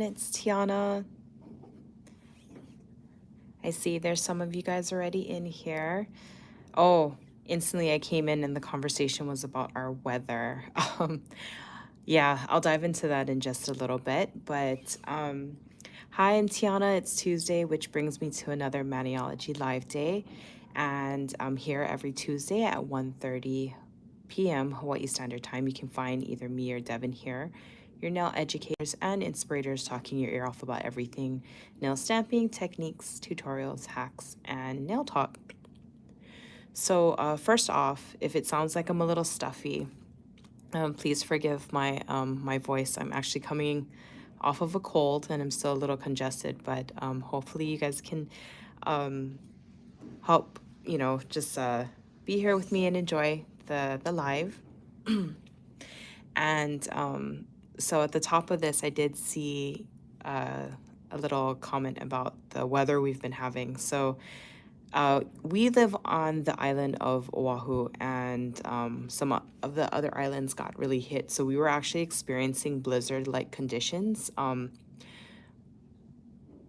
It's Tiana. I see there's some of you guys already in here. Oh, instantly I came in and the conversation was about our weather. Um, yeah, I'll dive into that in just a little bit. But hi, I'm Tiana. It's Tuesday, which brings me to another Maniology live day. And I'm here every Tuesday at 1:30 p.m. Hawaii Standard Time. You can find either me or Devin here, your nail educators and inspirators talking your ear off about everything nail stamping, techniques, tutorials, hacks, and nail talk. So, first off, if it sounds like I'm a little stuffy, please forgive my voice. I'm actually coming off of a cold and I'm still a little congested, but hopefully you guys can help, just be here with me and enjoy the live. And at the top of this, I did see a little comment about the weather we've been having. So we live on the island of Oahu, and some of the other islands got really hit. So we were actually experiencing blizzard-like conditions.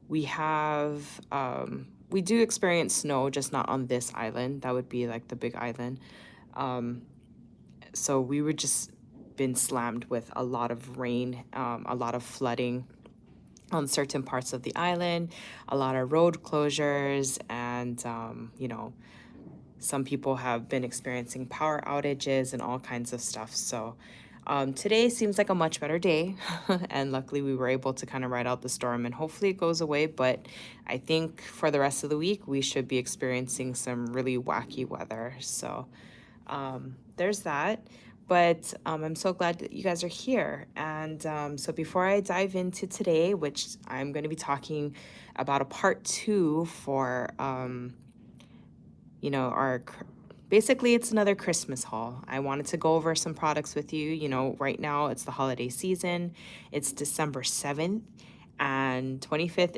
We do experience snow, just not on this island. That would be like the big island. So we were just been slammed with a lot of rain, a lot of flooding on certain parts of the island, a lot of road closures, and some people have been experiencing power outages and all kinds of stuff. So today seems like a much better day, and luckily we were able to kind of ride out the storm, and hopefully it goes away. But I think for the rest of the week we should be experiencing some really wacky weather. So there's that. But I'm so glad that you guys are here. And before I dive into today, which I'm going to be talking about a part two for, our basically it's another Christmas haul. I wanted to go over some products with you. Right now it's the holiday season. It's December 7th. And 25th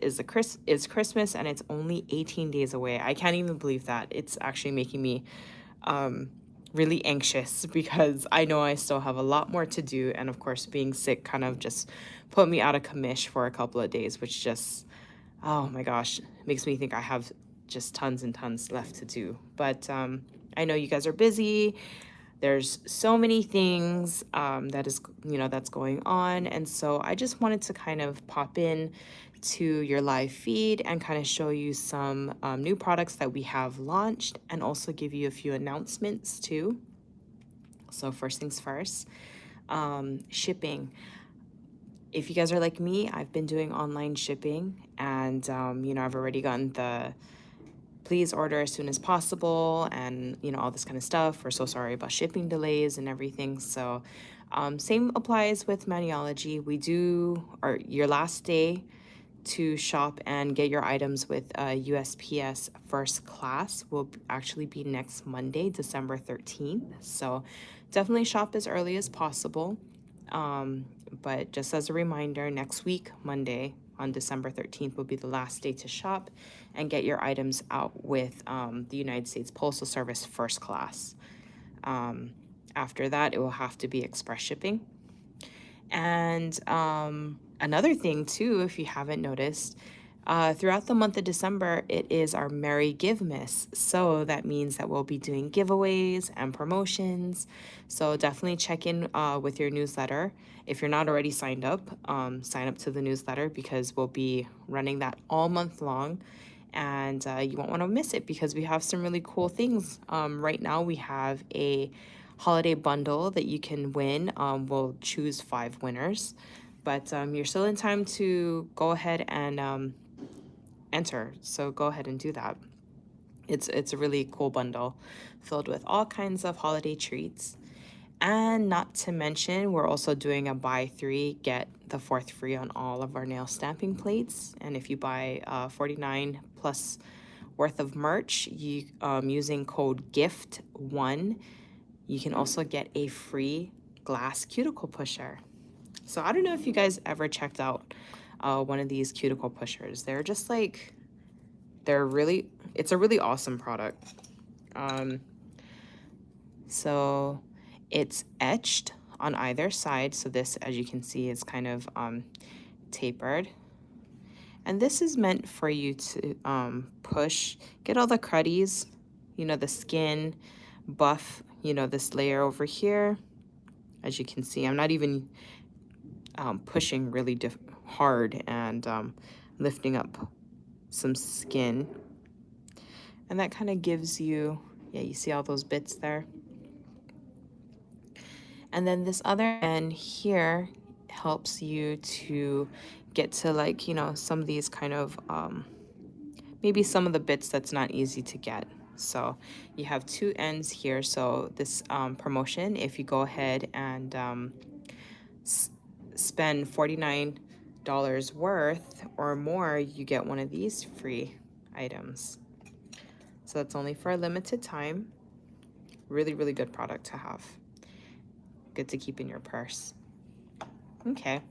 is Christmas, and it's only 18 days away. I can't even believe that. It's actually making me really anxious because I know I still have a lot more to do. And of course, being sick kind of just put me out of commish for a couple of days, which just, oh my gosh, makes me think I have just tons and tons left to do. But I know you guys are busy. There's so many things that's going on. And so I just wanted to kind of pop in to your live feed and kind of show you some new products that we have launched and also give you a few announcements too. So first things first, shipping. If you guys are like me, I've been doing online shipping, and I've already gotten the please order as soon as possible, and all this kind of stuff. We're so sorry about shipping delays and everything. So same applies with Maniology. Or your last day to shop and get your items with USPS first class will actually be next Monday, December 13th. So definitely shop as early as possible. But just as a reminder, next week, Monday, on December 13th, will be the last day to shop and get your items out with the United States Postal Service first class. After that, it will have to be express shipping. And another thing, too, if you haven't noticed, throughout the month of December, it is our Merry Give Miss. So that means that we'll be doing giveaways and promotions. So definitely check in with your newsletter. If you're not already signed up, sign up to the newsletter because we'll be running that all month long. And you won't want to miss it because we have some really cool things. Right now, we have a holiday bundle that you can win. We'll choose 5 winners. But you're still in time to go ahead and enter. So go ahead and do that. It's a really cool bundle filled with all kinds of holiday treats. And not to mention, we're also doing a buy 3, get the 4th free on all of our nail stamping plates. And if you buy 49 plus worth of merch, using code GIFT1, you can also get a free glass cuticle pusher. So I don't know if you guys ever checked out one of these cuticle pushers. They're just like, it's a really awesome product. So it's etched on either side. So this, as you can see, is kind of tapered. And this is meant for you to push, get all the cruddies, you know, the skin, buff, you know, this layer over here. As you can see, I'm not even pushing really hard and lifting up some skin. And that kind of gives you, yeah, you see all those bits there? And then this other end here helps you to get to, like, you know, some of these kind of, maybe some of the bits that's not easy to get. So you have two ends here. So this promotion, if you go ahead and spend $49 worth or more, you get one of these free items. So that's only for a limited time. Really, really good product to have. Good to keep in your purse. Okay.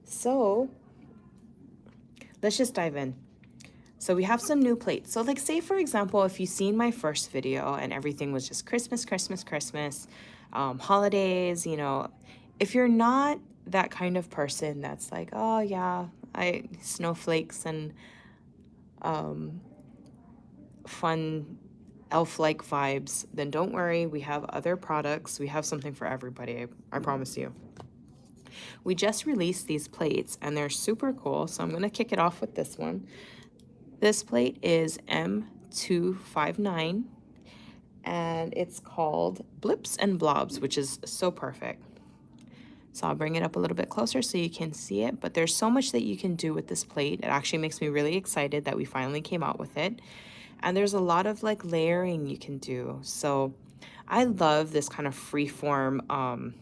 So let's just dive in. So we have some new plates. So like, say for example, if you've seen my first video and everything was just Christmas, Christmas, Christmas, holidays, you know, if you're not that kind of person that's like, oh yeah, snowflakes and fun elf-like vibes, then don't worry, we have other products. We have something for everybody, I promise you. We just released these plates and they're super cool, so I'm gonna kick it off with this one. This plate is M259 and it's called Blips and Blobs, which is so perfect. So I'll bring it up a little bit closer so you can see it, but there's so much that you can do with this plate. It actually makes me really excited that we finally came out with it. And there's a lot of like layering you can do. So I love this kind of freeform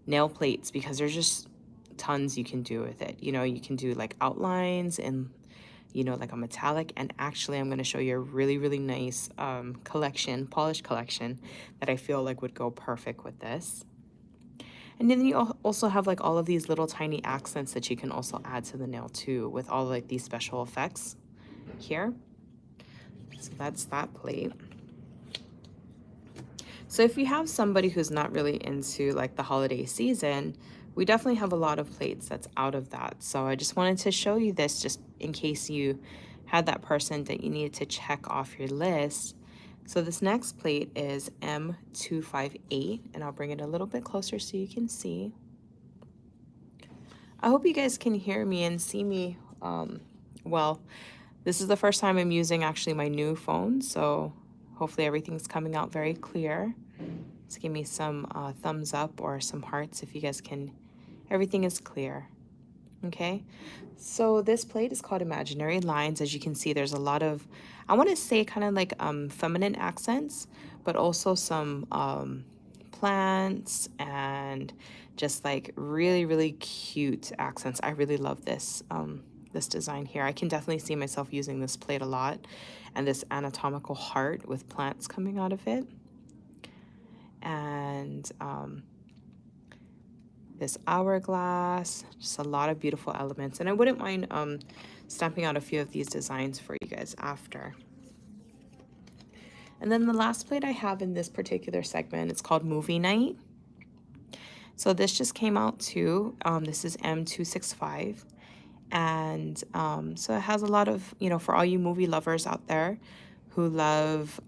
nail plates because there's just tons you can do with it. You know, you can do like outlines and, you know, like a metallic. And actually I'm going to show you a really, really nice polish collection that I feel like would go perfect with this. And then you also have like all of these little tiny accents that you can also add to the nail too, with all like these special effects here. So that's that plate. So if you have somebody who's not really into like the holiday season, we definitely have a lot of plates that's out of that. So I just wanted to show you this just in case you had that person that you needed to check off your list. So this next plate is M258, and I'll bring it a little bit closer so you can see. I hope you guys can hear me and see me well. This is the first time I'm using actually my new phone, so hopefully everything's coming out very clear. Just give me some thumbs up or some hearts if you guys can. Everything is clear. Okay, so this plate is called Imaginary Lines. As you can see, there's a lot of, I want to say kind of like feminine accents, but also some plants and just like really, really cute accents. I really love this this design here. I can definitely see myself using this plate a lot, and this anatomical heart with plants coming out of it. And this hourglass, just a lot of beautiful elements. And I wouldn't mind stamping out a few of these designs for you guys after. And then the last plate I have in this particular segment, it's called Movie Night. So this just came out too. This is M265. And so it has a lot of, you know, for all you movie lovers out there who love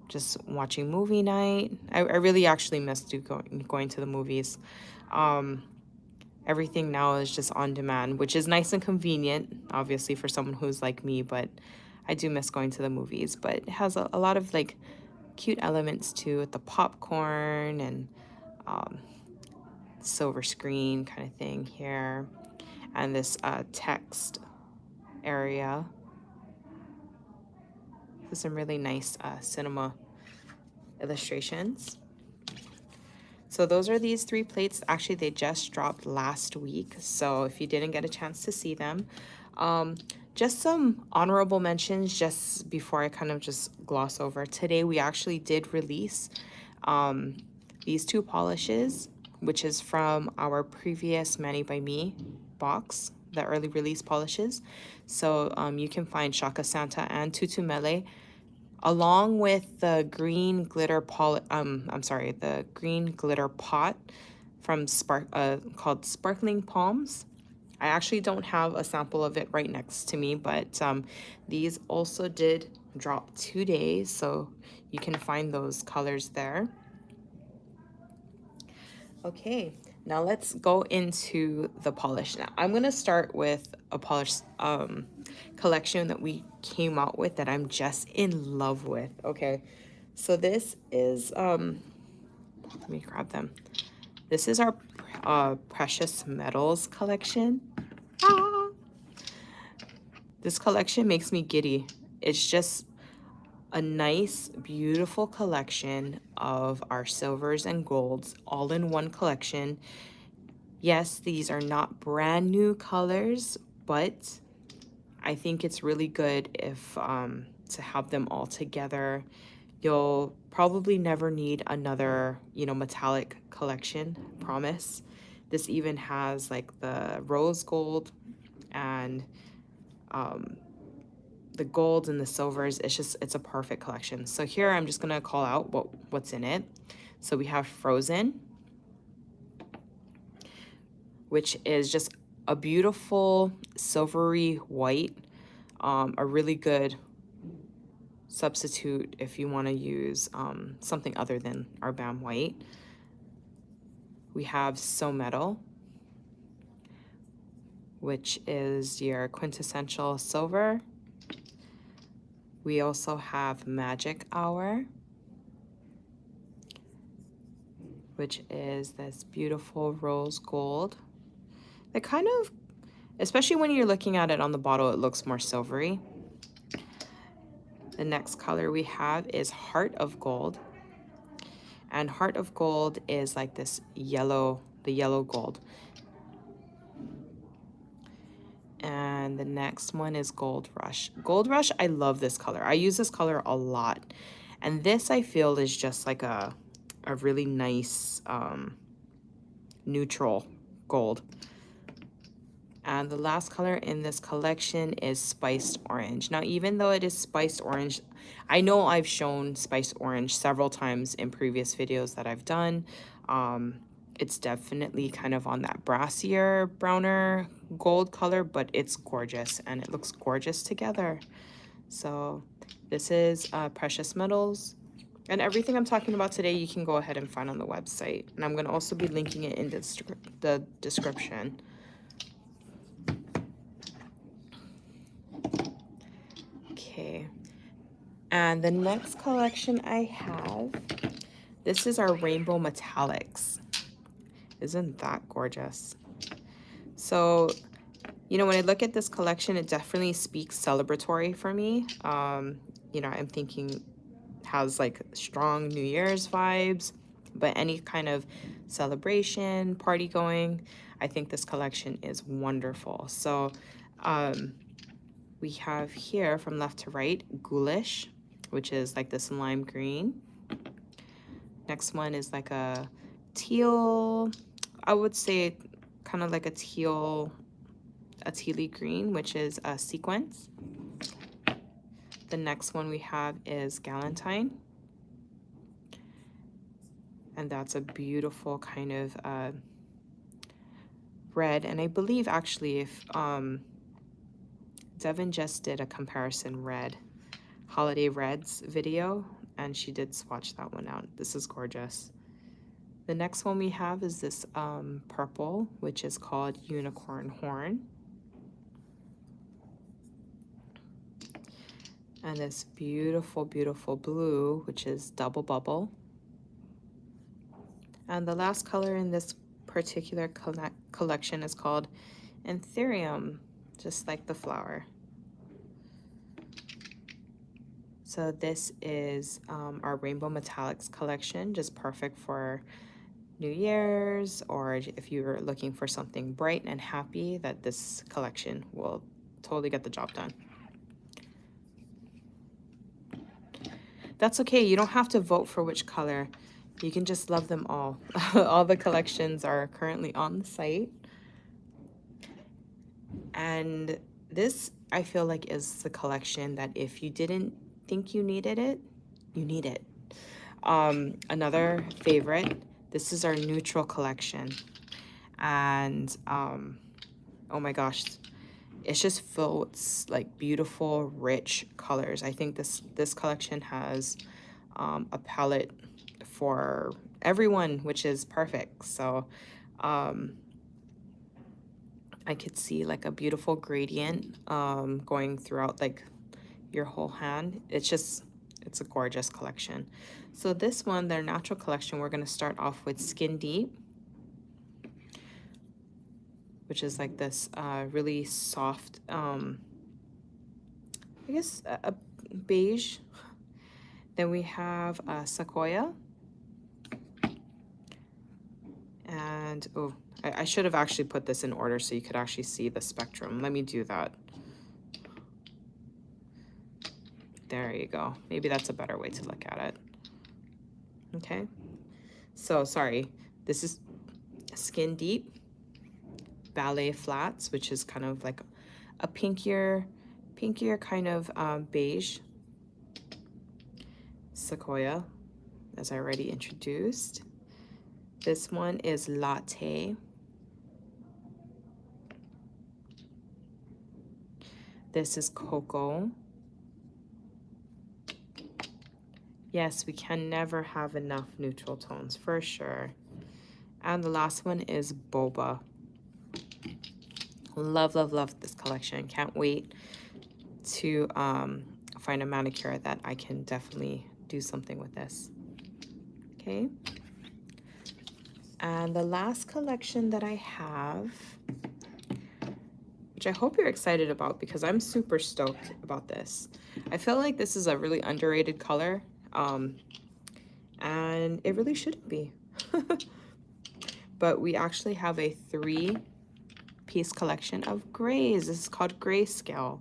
just watching movie night. I really actually missed going to the movies. Everything now is just on demand, which is nice and convenient, obviously, for someone who's like me, but I do miss going to the movies. But it has a lot of like cute elements too, with the popcorn and silver screen kind of thing here, and this text area. There's some really nice cinema illustrations. So those are these three plates. Actually, they just dropped last week, so if you didn't get a chance to see them, just some honorable mentions just before I kind of just gloss over. Today we actually did release these two polishes, which is from our previous Mani by Me box, the early release polishes. So you can find Shaka Santa and Tutu Mele along with the green glitter the green glitter pot from called Sparkling Palms. I actually don't have a sample of it right next to me, but these also did drop today, so you can find those colors there. Okay, now let's go into the polish. Now I'm gonna start with a polish collection that we came out with that I'm just in love with. Okay, so this is let me grab them. This is our precious metals collection. Ah! This collection makes me giddy. It's just a nice, beautiful collection of our silvers and golds all in one collection. Yes, these are not brand new colors, but I think it's really good if to have them all together. You'll probably never need another, you know, metallic collection, promise. This even has like the rose gold and the golds and the silvers. It's a perfect collection. So here I'm just gonna call out what's in it. So we have Frozen, which is just a beautiful silvery white, a really good substitute if you want to use something other than our BAM white. We have So Metal, which is your quintessential silver. We also have Magic Hour, which is this beautiful rose gold. It kind of, especially when you're looking at it on the bottle, it looks more silvery. The next color we have is Heart of Gold. And Heart of Gold is like this yellow, the yellow gold. And the next one is Gold Rush. Gold Rush, I love this color. I use this color a lot. And this I feel is just like a really nice neutral gold. And the last color in this collection is Spiced Orange. Now, even though it is Spiced Orange, I know I've shown Spiced Orange several times in previous videos that I've done. It's definitely kind of on that brassier, browner gold color, but it's gorgeous and it looks gorgeous together. So this is Precious Metals. And everything I'm talking about today, you can go ahead and find on the website. And I'm going to also be linking it in the description. Okay. And the next collection I have, this is our Rainbow Metallics. Isn't that gorgeous? So, you know, when I look at this collection, it definitely speaks celebratory for me. You know, I'm thinking has like strong New Year's vibes, but any kind of celebration, party going, I think this collection is wonderful. So we have here from left to right, Ghoulish, which is like this lime green. Next one is like a teal, I would say kind of like a tealy green, which is a sequence. The next one we have is Galantine. And that's a beautiful kind of red. And I believe actually if Devin just did a comparison red, holiday reds video, and she did swatch that one out. This is gorgeous. The next one we have is this purple, which is called Unicorn Horn. And this beautiful, beautiful blue, which is Double Bubble. And the last color in this particular collection is called Anthurium, just like the flower. So this is our Rainbow Metallics collection, just perfect for New Year's, or if you're looking for something bright and happy, that this collection will totally get the job done. That's okay, you don't have to vote for which color. You can just love them all. All the collections are currently on the site. And this, I feel like, is the collection that if you didn't think you needed it, you need it. Another favorite, This is our neutral collection. And oh my gosh, it's just filled with like beautiful, rich colors. I think this collection has a palette for everyone, which is perfect. So I could see like a beautiful gradient going throughout like your whole hand. It's a gorgeous collection. So this one, their natural collection, we're going to start off with Skin Deep, which is like this really soft, I guess a beige. Then we have Sequoia. And, oh, I should have actually put this in order so you could actually see the spectrum. Let me do that. There you go. Maybe that's a better way to look at it. Okay. So, sorry. This is Skin Deep, Ballet Flats, which is kind of like a pinkier kind of beige. Sequoia, as I already introduced. This one is Latte. This is Cocoa. Yes, we can never have enough neutral tones, for sure. And the last one is Boba. Love, love, love this collection. Can't wait to find a manicure that I can definitely do something with this. Okay. And the last collection that I have, which I hope you're excited about because I'm super stoked about this. I feel like this is a really underrated color, and it really shouldn't be. But we actually have a 3-piece collection of grays. This is called Grayscale.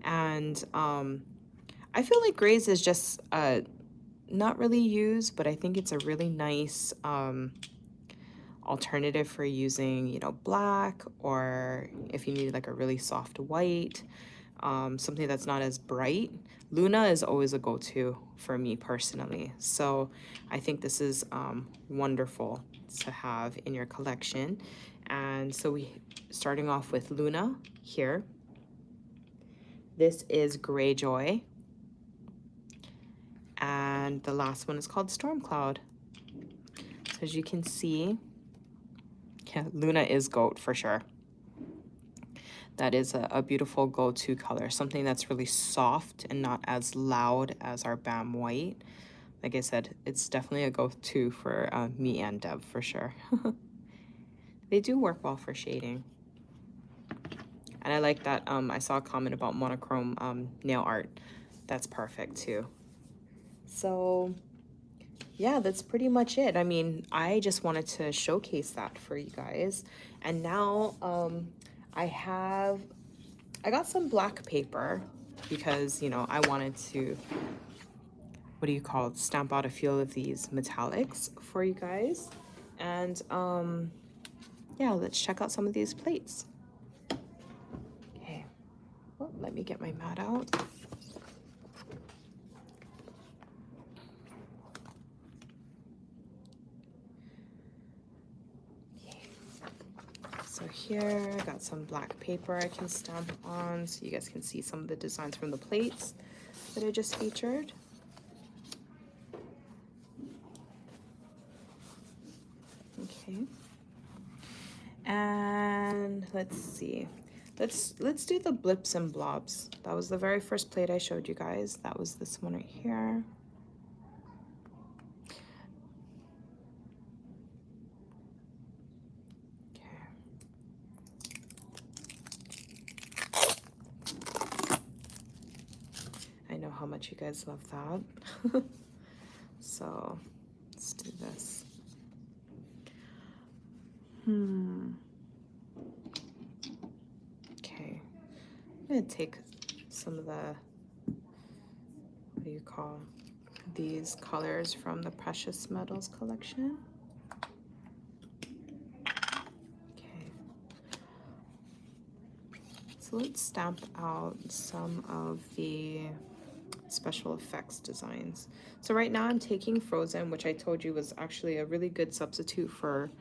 And I feel like grays is just not really used, but I think it's a really nice alternative for using, you know, black, or if you need like a really soft white, something that's not as bright. Luna is always a go-to for me personally. So I think this is wonderful to have in your collection. And so starting off with Luna here. This is Greyjoy. And the last one is called Storm Cloud. So as you can see, yeah, Luna is GOAT for sure. That is a beautiful go-to color, something that's really soft and not as loud as our Bam White. Like I said, it's definitely a go-to for me and Deb for sure. They do work well for shading. And I like that I saw a comment about monochrome nail art. That's perfect too. So yeah, that's pretty much it. I mean, I just wanted to showcase that for you guys. And now I got some black paper because, you know, I wanted to, what do you call it, stamp out a few of these metallics for you guys. And yeah, let's check out some of these plates. Okay, well, let me get my mat out. So here, I got some black paper I can stamp on so you guys can see some of the designs from the plates that I just featured. Okay. And let's see. Let's do the Blips and Blobs. That was the very first plate I showed you guys. That was this one right here. I know how much you guys love that. So let's do this. Okay. I'm gonna take some of the, what do you call these colors from the Precious Metals collection. Okay. So let's stamp out some of the special effects designs. So right now I'm taking Frozen, which I told you was actually a really good substitute for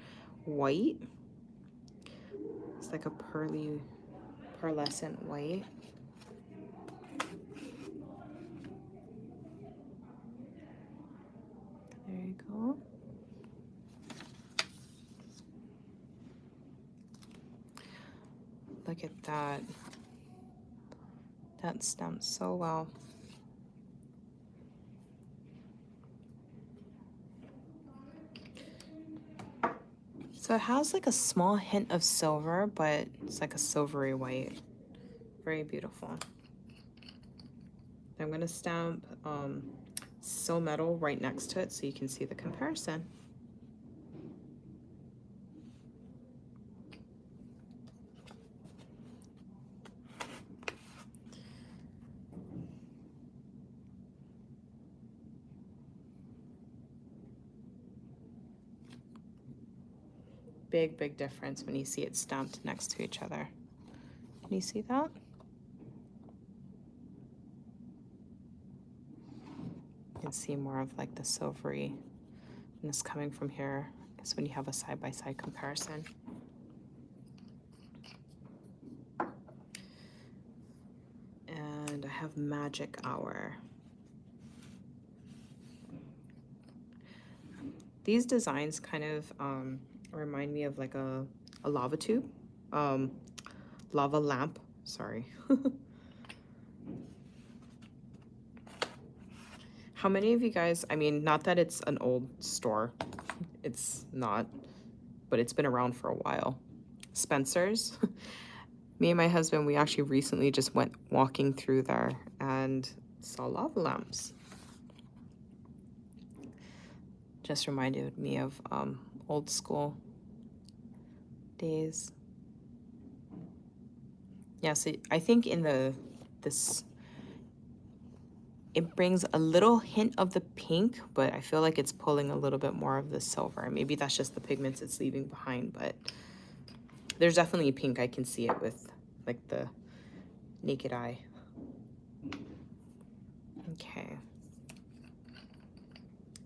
white. It's like a pearlescent white. There you go. Look at that. That stamped so well. So it has like a small hint of silver, but it's like a silvery white. Very beautiful. I'm gonna stamp So Metal right next to it so you can see the comparison. Big difference when you see it stamped next to each other. Can you see that? You can see more of like the silveryness coming from here. It's when you have a side-by-side comparison. And I have Magic Hour. These designs kind of remind me of like a lava tube, lava lamp, sorry. How many of you guys, I mean, not that it's an old store, it's not, but it's been around for a while. Spencer's. Me and my husband, we actually recently just went walking through there and saw lava lamps. Just reminded me of old school days. Yeah, so I think in this it brings a little hint of the pink, but I feel like it's pulling a little bit more of the silver. Maybe that's just the pigments it's leaving behind, but there's definitely pink. I can see it with like the naked eye. Okay.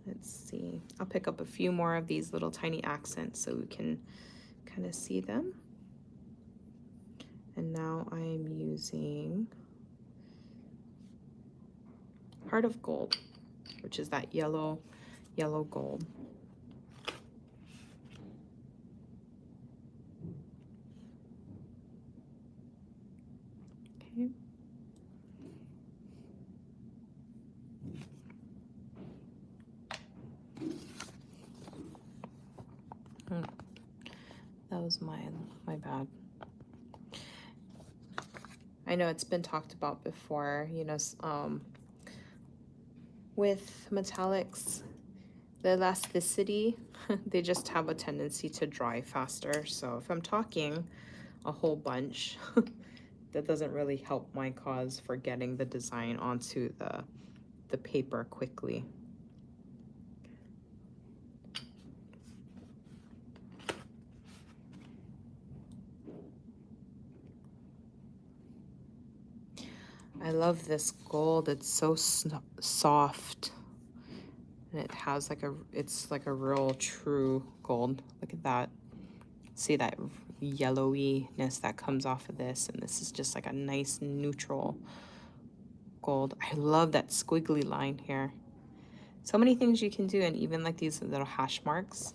Let's see. I'll pick up a few more of these little tiny accents so we can kind of see them. And now I'm using Heart of Gold, which is that yellow gold. Okay. That was my bad. I know it's been talked about before, you know, with metallics, the elasticity, they just have a tendency to dry faster. So if I'm talking a whole bunch, that doesn't really help my cause for getting the design onto the paper quickly. I love this gold. It's so soft. And it has like it's like a real true gold. Look at that. See that yellowiness that comes off of this, and this is just like a nice neutral gold. I love that squiggly line here. So many things you can do, and even like these little hash marks.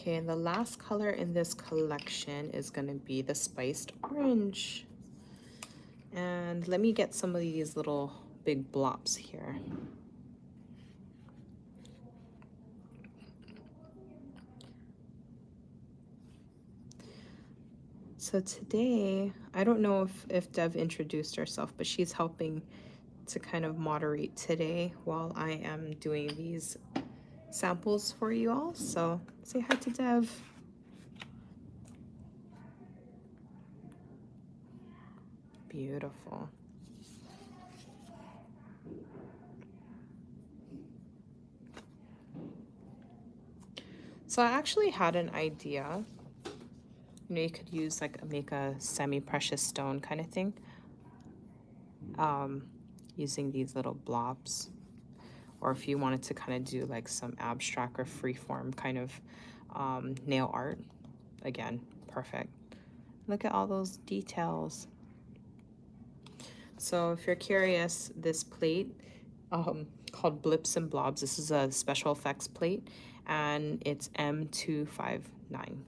Okay, and the last color in this collection is going to be the spiced orange. And let me get some of these little big blobs here. So today, I don't know if Dev introduced herself, but she's helping to kind of moderate today while I am doing these samples for you all. So say hi to Dev. Beautiful. So I actually had an idea. You know, you could use like make a semi-precious stone kind of thing. using these little blobs, or if you wanted to kind of do like some abstract or freeform kind of nail art, again, perfect. Look at all those details. So if you're curious, this plate called Blips and Blobs, this is a special effects plate, and it's M259.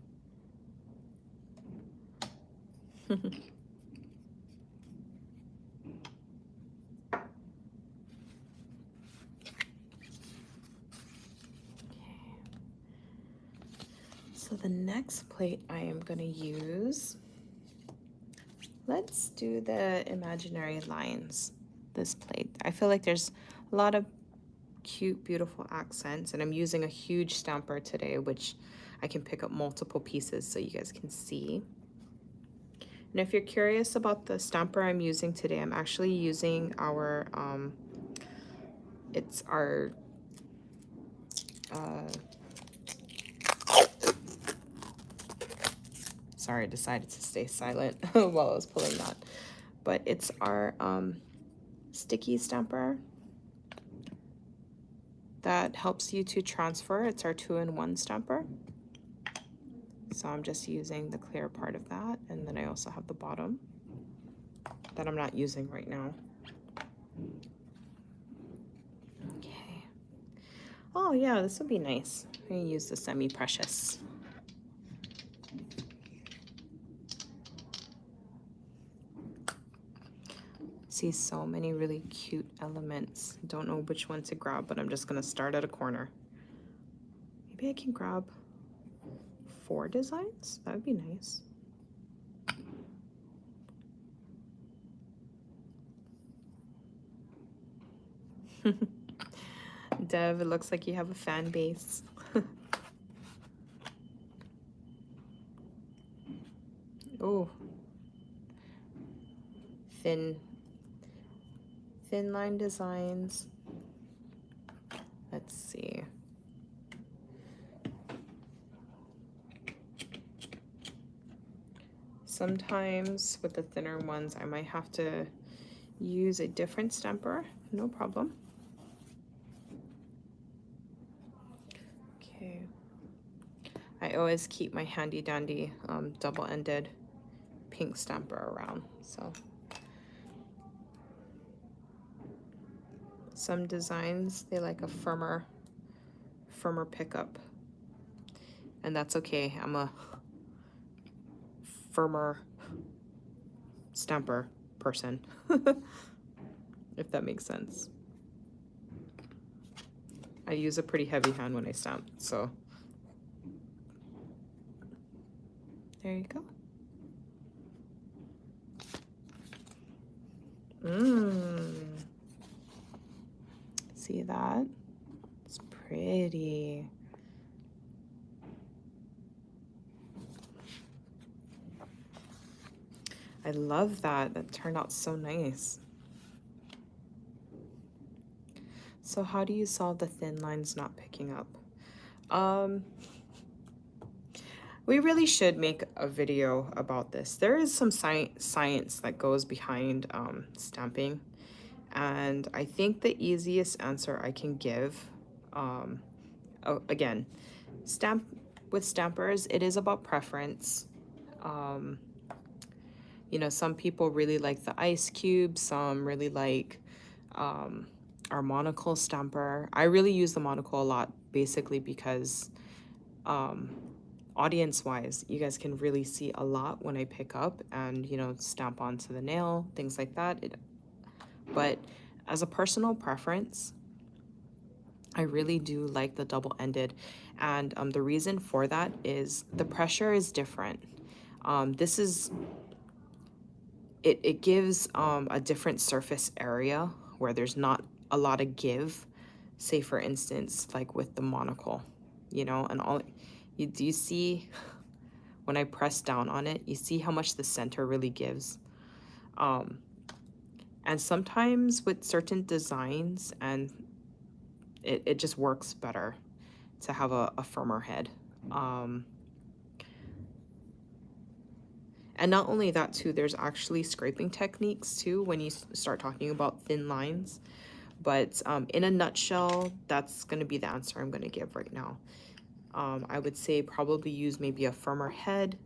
So the next plate I am going to use, let's do the imaginary lines, this plate. I feel like there's a lot of cute, beautiful accents, and I'm using a huge stamper today, which I can pick up multiple pieces so you guys can see. And if you're curious about the stamper I'm using today, I'm actually using our, it's our, sorry, I decided to stay silent while I was pulling that. But it's our sticky stamper that helps you to transfer. It's our 2-in-1 stamper. So I'm just using the clear part of that, and then I also have the bottom that I'm not using right now. Okay. Oh yeah, this would be nice. I'm gonna use the semi-precious. See so many really cute elements. Don't know which one to grab, but I'm just gonna start at a corner. Maybe I can grab 4 designs. That would be nice. Dev, it looks like you have a fan base. Oh, thin line designs. Let's see. Sometimes with the thinner ones, I might have to use a different stamper. No problem. Okay. I always keep my handy dandy double-ended pink stamper around. So some designs, they like a firmer pickup, and that's okay. I'm a firmer stamper person, if that makes sense. I use a pretty heavy hand when I stamp, so there you go. See that? It's pretty. I love that. That turned out so nice. So how do you solve the thin lines not picking up? We really should make a video about this. There is some science that goes behind stamping, and I think the easiest answer I can give, again, with stampers, it is about preference. You know, some people really like the ice cube, some really like our monocle stamper. I really use the monocle a lot, basically because audience wise, you guys can really see a lot when I pick up and, you know, stamp onto the nail, things like that. But as a personal preference, I really do like the double-ended, and the reason for that is the pressure is different. It gives a different surface area where there's not a lot of give, say for instance, like with the monocle, you know, and do you see when I press down on it, you see how much the center really gives. And sometimes with certain designs, and it just works better to have a firmer head. And And not only that too, there's actually scraping techniques too when you start talking about thin lines. But in a nutshell, that's going to be the answer I'm going to give right now. I would say probably use maybe a firmer head,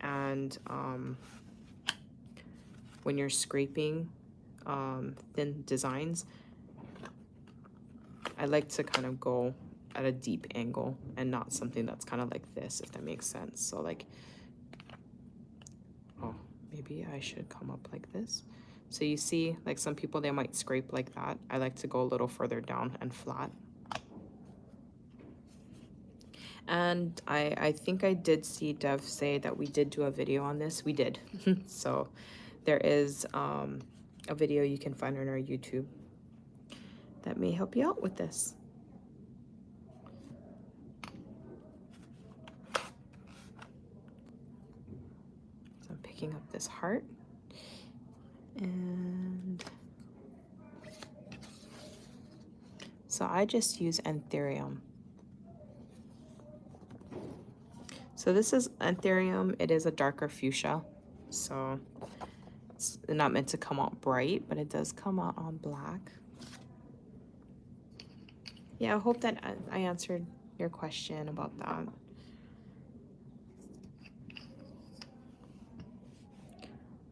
and when you're scraping thin designs, I like to kind of go at a deep angle and not something that's kind of like this, if that makes sense. So like, oh, maybe I should come up like this. So you see, like some people, they might scrape like that. I like to go a little further down and flat. And I think I did see Dev say that we did do a video on this. We did. So there is a video you can find on our YouTube that may help you out with this. So I'm picking up this heart, and so I just use Anthurium. So this is Anthurium. It is a darker fuchsia, so it's not meant to come out bright, but it does come out on black. Yeah, I hope that I answered your question about that.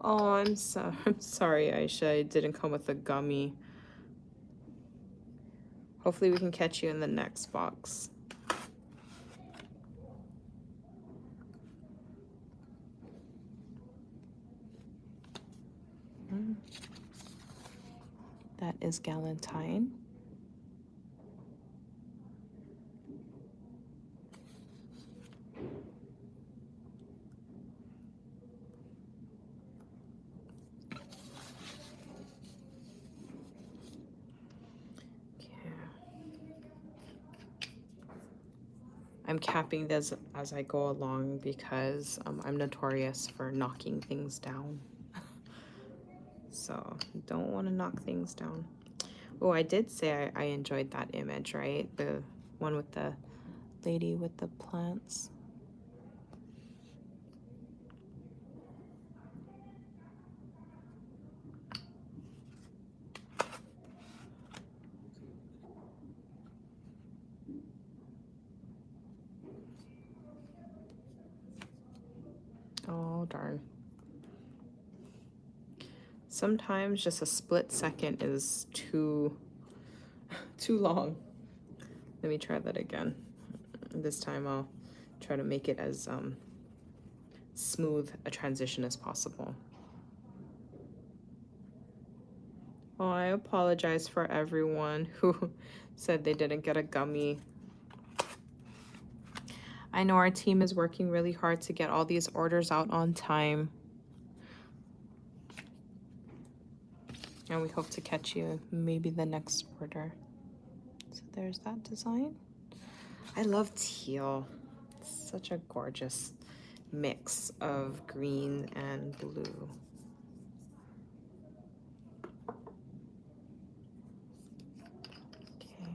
Oh, I'm sorry, Aisha. I didn't come with a gummy. Hopefully we can catch you in the next box. That is Galentine. I'm capping this as I go along because I'm notorious for knocking things down. So don't want to knock things down. Oh, I did say I enjoyed that image, right? The one with the lady with the plants. Oh, darn. Sometimes just a split second is too long. Let me try that again. This time I'll try to make it as smooth a transition as possible. Oh, I apologize for everyone who said they didn't get a gummy. I know our team is working really hard to get all these orders out on time. And we hope to catch you maybe the next order. So there's that design. I love teal. It's such a gorgeous mix of green and blue. Okay.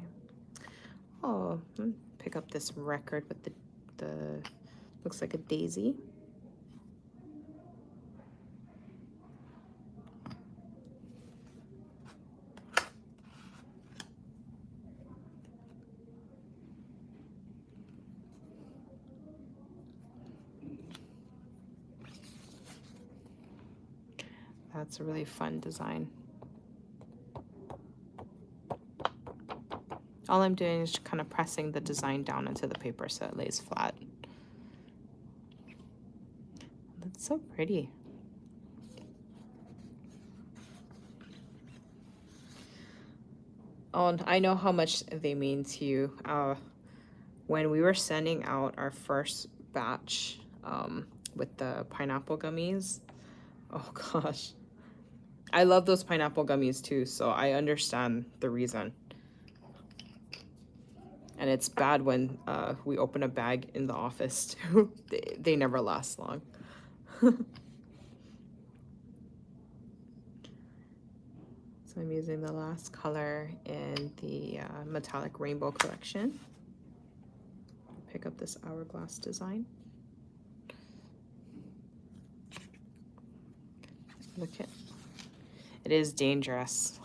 Oh, pick up this record with the looks like a daisy. That's a really fun design. All I'm doing is kind of pressing the design down into the paper so it lays flat. That's so pretty. Oh, and I know how much they mean to you. When we were sending out our first batch with the pineapple gummies, oh gosh. I love those pineapple gummies too, so I understand the reason. And it's bad when we open a bag in the office too. They never last long. So I'm using the last color in the metallic rainbow collection. Pick up this hourglass design. Look at it is dangerous.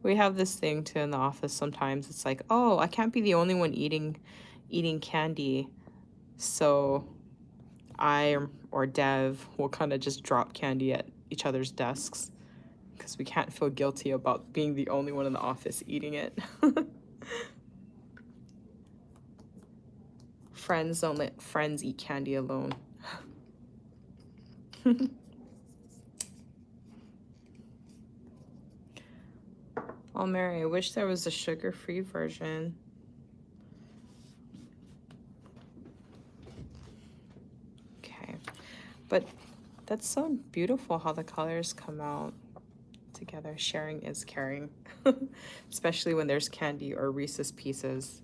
We have this thing too in the office sometimes. It's like, oh, I can't be the only one eating candy. So I or Dev will kind of just drop candy at each other's desks because we can't feel guilty about being the only one in the office eating it. Friends don't let friends eat candy alone. Oh, Mary, I wish there was a sugar-free version. Okay, but that's so beautiful how the colors come out together. Sharing is caring, especially when there's candy or Reese's Pieces.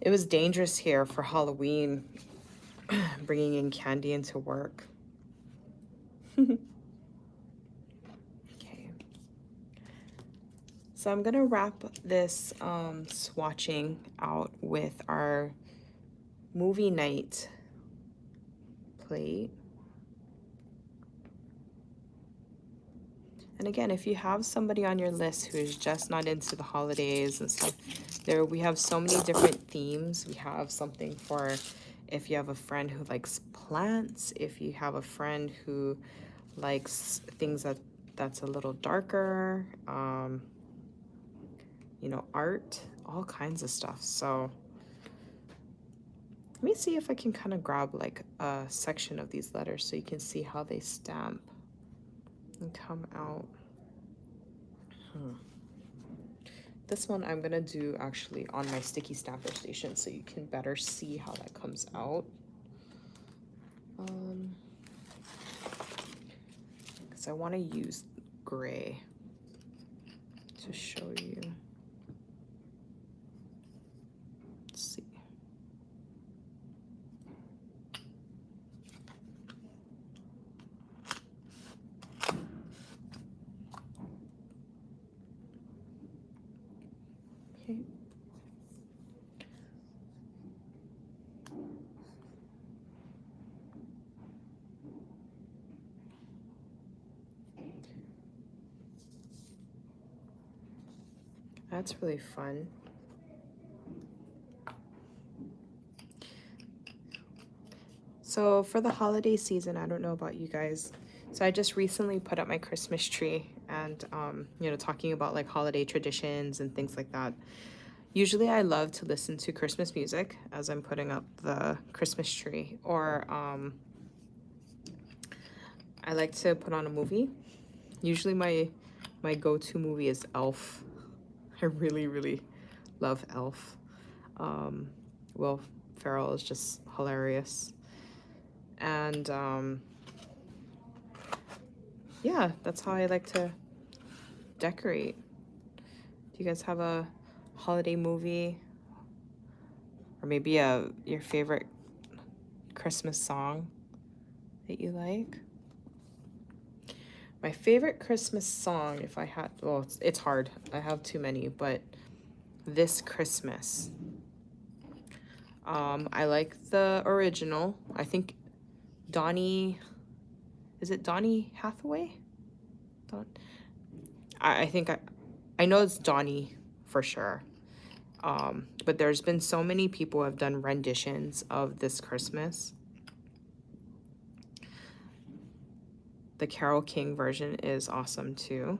It was dangerous here for Halloween, bringing in candy into work. Okay. So I'm gonna wrap this swatching out with our movie night plate. And again, if you have somebody on your list who is just not into the holidays and stuff, we have so many different themes. We have something for if you have a friend who likes plants, if you have a friend who likes things that's a little darker, you know, art, all kinds of stuff. So let me see if I can kind of grab like a section of these letters so you can see how they stamp and come out. This one I'm gonna do actually on my sticky stamper station so you can better see how that comes out. Because I want to use gray to show you. Let's see. Okay. That's really fun. So for the holiday season, I don't know about you guys. So I just recently put up my Christmas tree and, you know, talking about like holiday traditions and things like that. Usually I love to listen to Christmas music as I'm putting up the Christmas tree, or I like to put on a movie. Usually my go-to movie is Elf. I really, really love Elf. Will Ferrell is just hilarious. And yeah, that's how I like to decorate. Do you guys have a holiday movie or maybe your favorite Christmas song that you like? My favorite Christmas song, if I had, well, it's hard. I have too many, but This Christmas. I like the original. I think Donnie, is it Donnie Hathaway? I think I know it's Donnie for sure. But there's been so many people who have done renditions of This Christmas. The Carole King version is awesome too.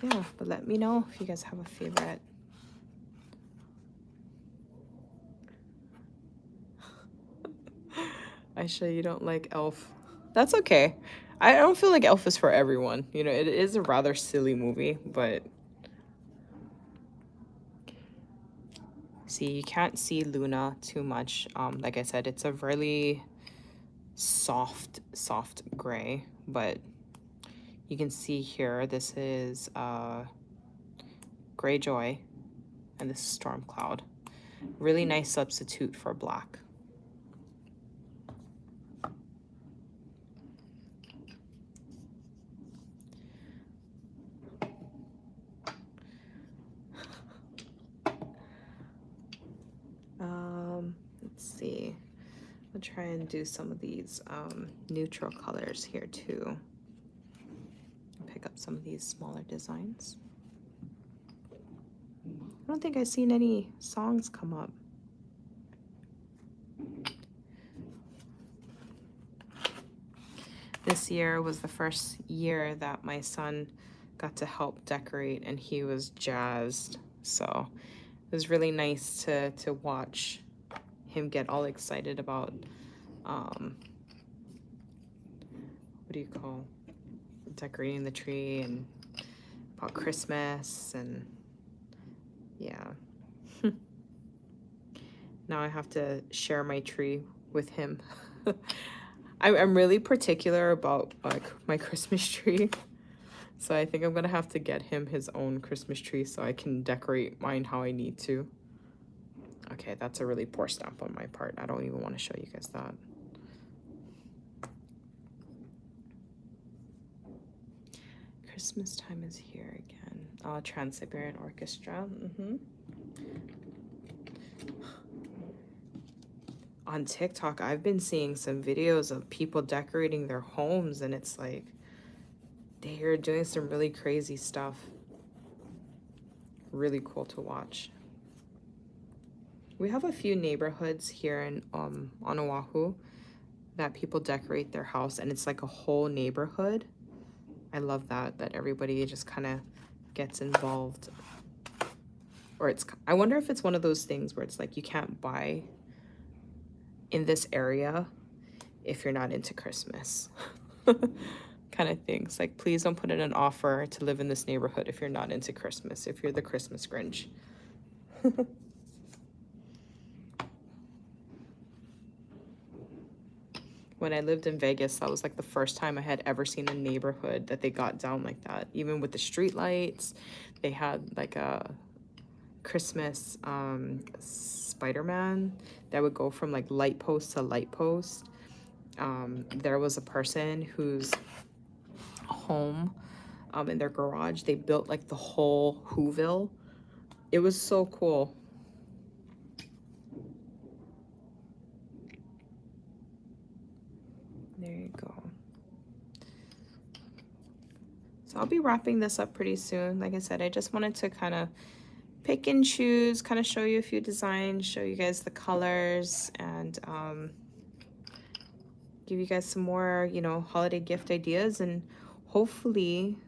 Yeah, but let me know if you guys have a favorite. Aisha, you don't like Elf. That's okay. I don't feel like Elf is for everyone. You know, it is a rather silly movie, but see, you can't see Luna too much. Like I said, it's a really soft gray, but you can see here, this is Gray Joy, and this is Storm Cloud. Really nice substitute for black. Let's see. I'll try and do some of these neutral colors here too. Pick up some of these smaller designs. I don't think I've seen any songs come up. This year was the first year that my son got to help decorate, and he was jazzed. So it was really nice to watch him get all excited about what do you call decorating the tree and about Christmas, and yeah. Now I have to share my tree with him. I'm really particular about like my Christmas tree. So I think I'm gonna have to get him his own Christmas tree so I can decorate mine how I need to. Okay, that's a really poor stamp on my part. I don't even want to show you guys that. Christmas time is here again. Trans-Siberian Orchestra. On TikTok, I've been seeing some videos of people decorating their homes, and it's like they're doing some really crazy stuff. Really cool to watch. We have a few neighborhoods here in on Oahu that people decorate their house, and it's like a whole neighborhood. I love that everybody just kind of gets involved. Or I wonder if it's one of those things where it's like you can't buy in this area if you're not into Christmas. Kind of things. Like, please don't put in an offer to live in this neighborhood if you're not into Christmas, if you're the Christmas Grinch. When I lived in Vegas, that was like the first time I had ever seen a neighborhood that they got down like that. Even with the street lights, they had like a Christmas Spider-Man that would go from like light post to light post. There was a person whose home in their garage, they built like the whole Whoville. It was so cool. There you go. So I'll be wrapping this up pretty soon. Like I said, I just wanted to kind of pick and choose, kind of show you a few designs, show you guys the colors, and give you guys some more, you know, holiday gift ideas, and hopefully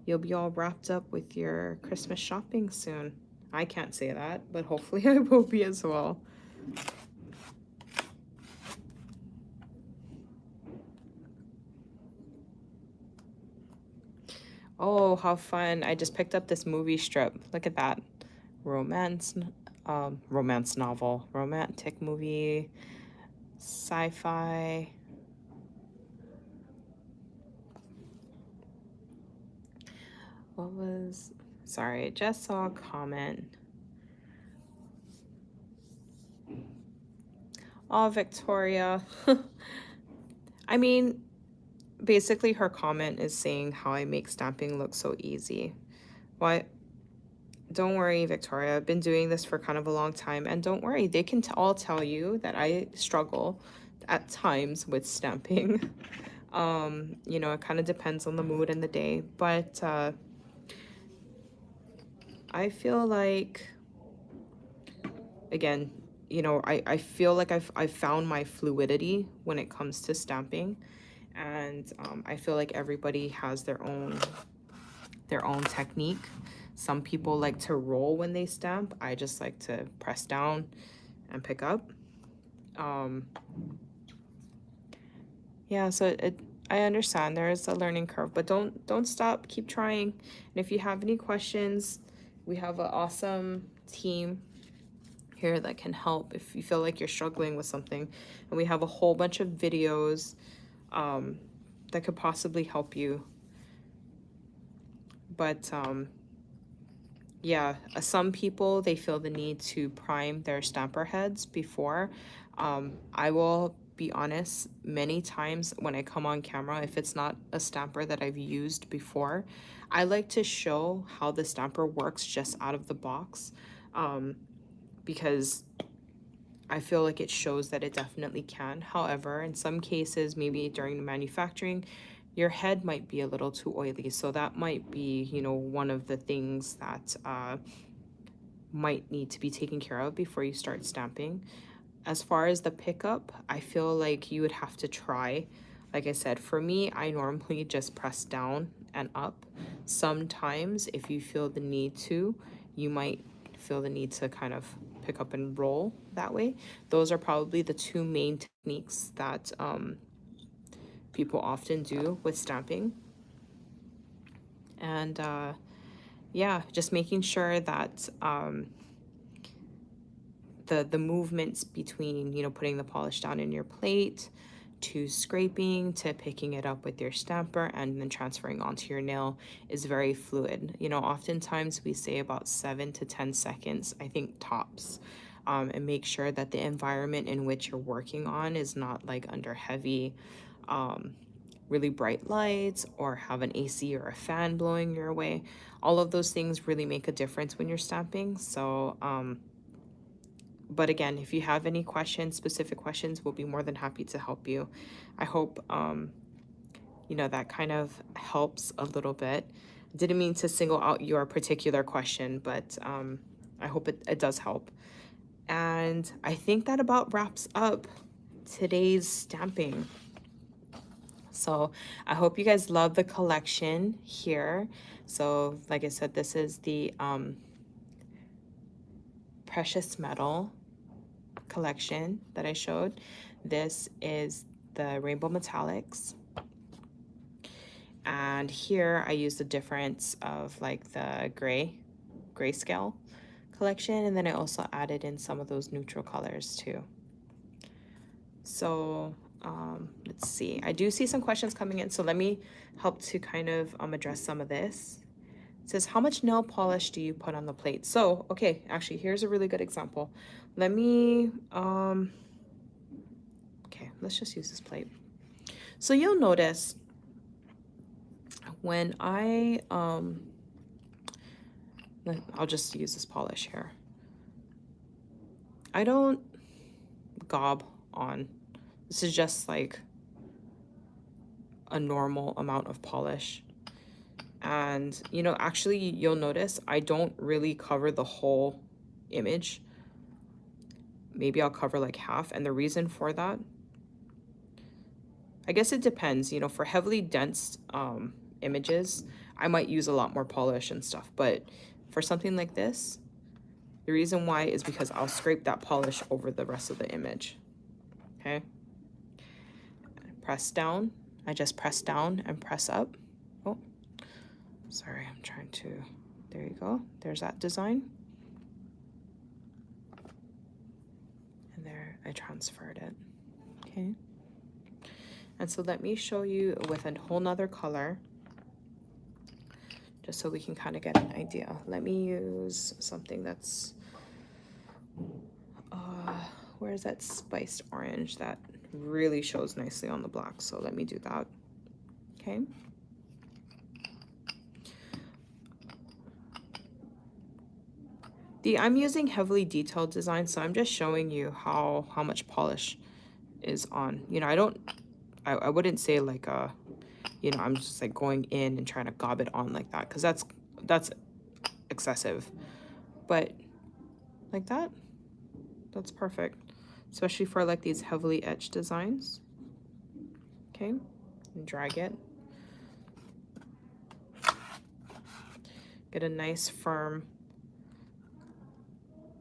you'll be all wrapped up with your Christmas shopping soon. I can't say that, but hopefully I will be as well. Oh, how fun. I just picked up this movie strip. Look at that. Romance novel, romantic movie, sci-fi. What was, sorry, I just saw a comment. Oh, Victoria. I mean, basically her comment is saying how I make stamping look so easy. Why? Don't worry, Victoria. I've been doing this for kind of a long time, and don't worry, they can all tell you that I struggle at times with stamping. You know, it kind of depends on the mood and the day, but I feel like, again, you know, I feel like I've found my fluidity when it comes to stamping, and I feel like everybody has their own technique. Some people like to roll when they stamp. I just like to press down and pick up. Yeah, so I understand there is a learning curve, but don't stop. Keep trying. And if you have any questions, we have an awesome team here that can help if you feel like you're struggling with something. And we have a whole bunch of videos that could possibly help you. But yeah, some people, they feel the need to prime their stamper heads before. I will be honest, many times when I come on camera, if it's not a stamper that I've used before, I like to show how the stamper works just out of the box, because I feel like it shows that it definitely can. However, in some cases, maybe during the manufacturing, your head might be a little too oily. So that might be, you know, one of the things that might need to be taken care of before you start stamping. As far as the pickup, I feel like you would have to try. Like I said, for me, I normally just press down and up. Sometimes if you feel the need to, you might feel the need to kind of pick up and roll that way. Those are probably the two main techniques that people often do with stamping. And yeah, just making sure that the movements between, you know, putting the polish down in your plate to scraping to picking it up with your stamper and then transferring onto your nail is very fluid. You know, oftentimes we say about 7 to 10 seconds, I think tops. And make sure that the environment in which you're working on is not like under heavy really bright lights or have an AC or a fan blowing your way. All of those things really make a difference when you're stamping. So but again, if you have any questions, specific questions, we'll be more than happy to help you. I hope, you know, that kind of helps a little bit. Didn't mean to single out your particular question, but I hope it does help. And I think that about wraps up today's stamping. So I hope you guys love the collection here. So like I said, this is the precious metal collection that I showed. This is the rainbow metallics. And here I used the difference of like the grayscale collection. And then I also added in some of those neutral colors too. So let's see. I do see some questions coming in. So let me help to kind of address some of this. It says, how much nail polish do you put on the plate? So, okay, actually, here's a really good example. Let me, okay, let's just use this plate. So you'll notice when I'll just use this polish here. I don't gob on. This is just like a normal amount of polish. And, you know, actually, you'll notice I don't really cover the whole image. Maybe I'll cover like half. And the reason for that, I guess it depends. You know, for heavily dense images, I might use a lot more polish and stuff. But for something like this, the reason why is because I'll scrape that polish over the rest of the image. Okay. Press down. I just press down and press up. Oh, sorry, I'm trying to, there you go. There's that design. And there, I transferred it, okay? And so let me show you with a whole nother color, just so we can kind of get an idea. Let me use something that's, where's that spiced orange that really shows nicely on the black? So let me do that, okay? I'm using heavily detailed design, so I'm just showing you how much polish is on. You know, I wouldn't say like you know, I'm just like going in and trying to gob it on like that, because that's excessive. But like that, that's perfect, especially for like these heavily etched designs. Okay, and drag it. Get a nice firm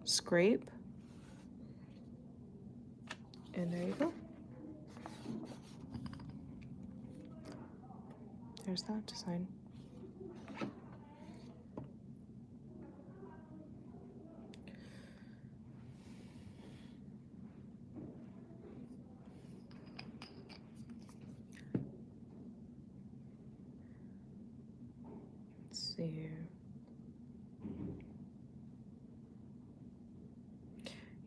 scrape. And there you go. There's that design. Let's see.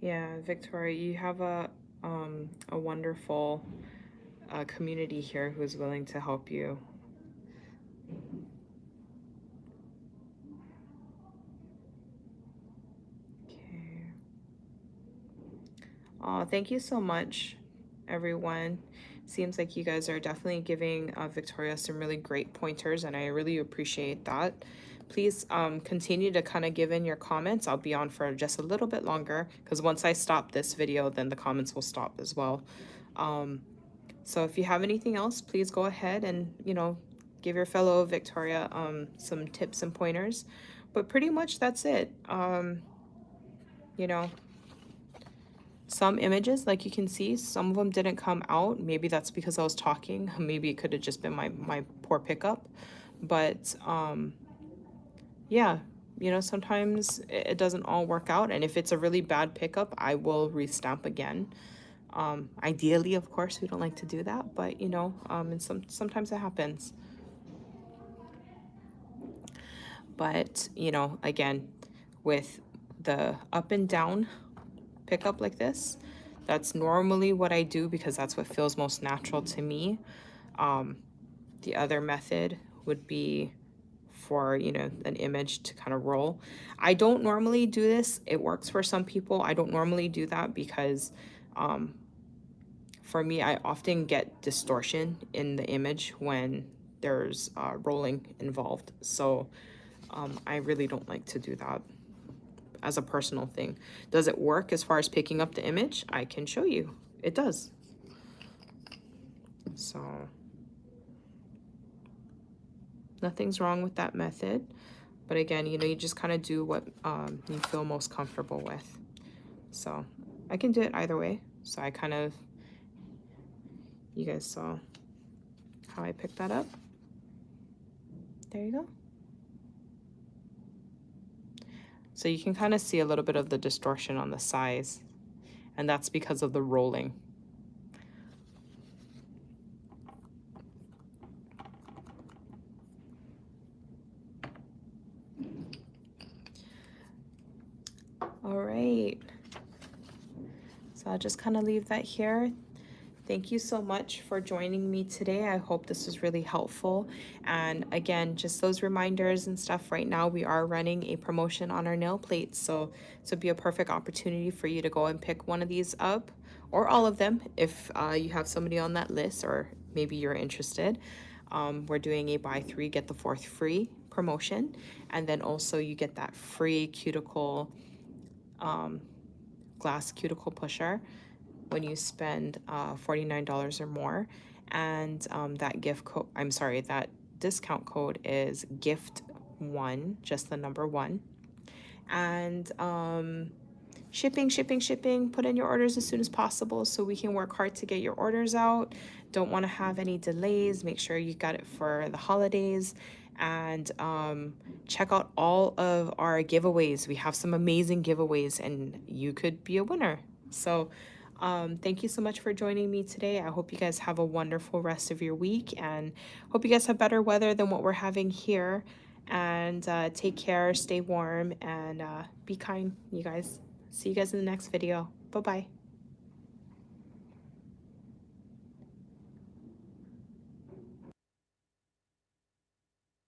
Yeah, Victoria, you have a wonderful community here who's willing to help you. Okay. Oh, thank you so much, everyone. Seems like you guys are definitely giving Victoria some really great pointers, and I really appreciate that. Please continue to kind of give in your comments. I'll be on for just a little bit longer because once I stop this video, then the comments will stop as well. So if you have anything else, please go ahead and, give your fellow Victoria some tips and pointers. But pretty much that's it. You know, some images, like you can see, some of them didn't come out. Maybe that's because I was talking. Maybe it could have just been my poor pickup. But yeah, sometimes it doesn't all work out. And if it's a really bad pickup, I will restamp again. Ideally, of course, we don't like to do that, but and sometimes it happens. But again, with the up and down pickup like this, that's normally what I do because that's what feels most natural to me. The other method would be for an image to kind of roll. I don't normally do this. It works for some people. I don't normally do that because for me, I often get distortion in the image when there's rolling involved. So I really don't like to do that as a personal thing. Does it work as far as picking up the image? I can show you. It does. So nothing's wrong with that method. But again, you just kind of do what you feel most comfortable with. So I can do it either way. So I kind of, you guys saw how I picked that up. There you go. So you can kind of see a little bit of the distortion on the size, and that's because of the rolling. All right. So I'll just kind of leave that here. Thank you so much for joining me today. I hope this was really helpful. And again, just those reminders and stuff. Right now, we are running a promotion on our nail plates. So this would be a perfect opportunity for you to go and pick one of these up, or all of them if you have somebody on that list, or maybe you're interested. We're doing a buy 3, get the 4th free promotion. And then also you get that free cuticle, glass cuticle pusher when you spend $49 or more. And that that discount code is GIFT1, just the number 1. And shipping, put in your orders as soon as possible so we can work hard to get your orders out. Don't want to have any delays. Make sure you got it for the holidays. And check out all of our giveaways. We have some amazing giveaways and you could be a winner. So thank you so much for joining me today. I hope you guys have a wonderful rest of your week, and hope you guys have better weather than what we're having here. And take care, stay warm, and be kind, you guys. See you guys in the next video. Bye-bye.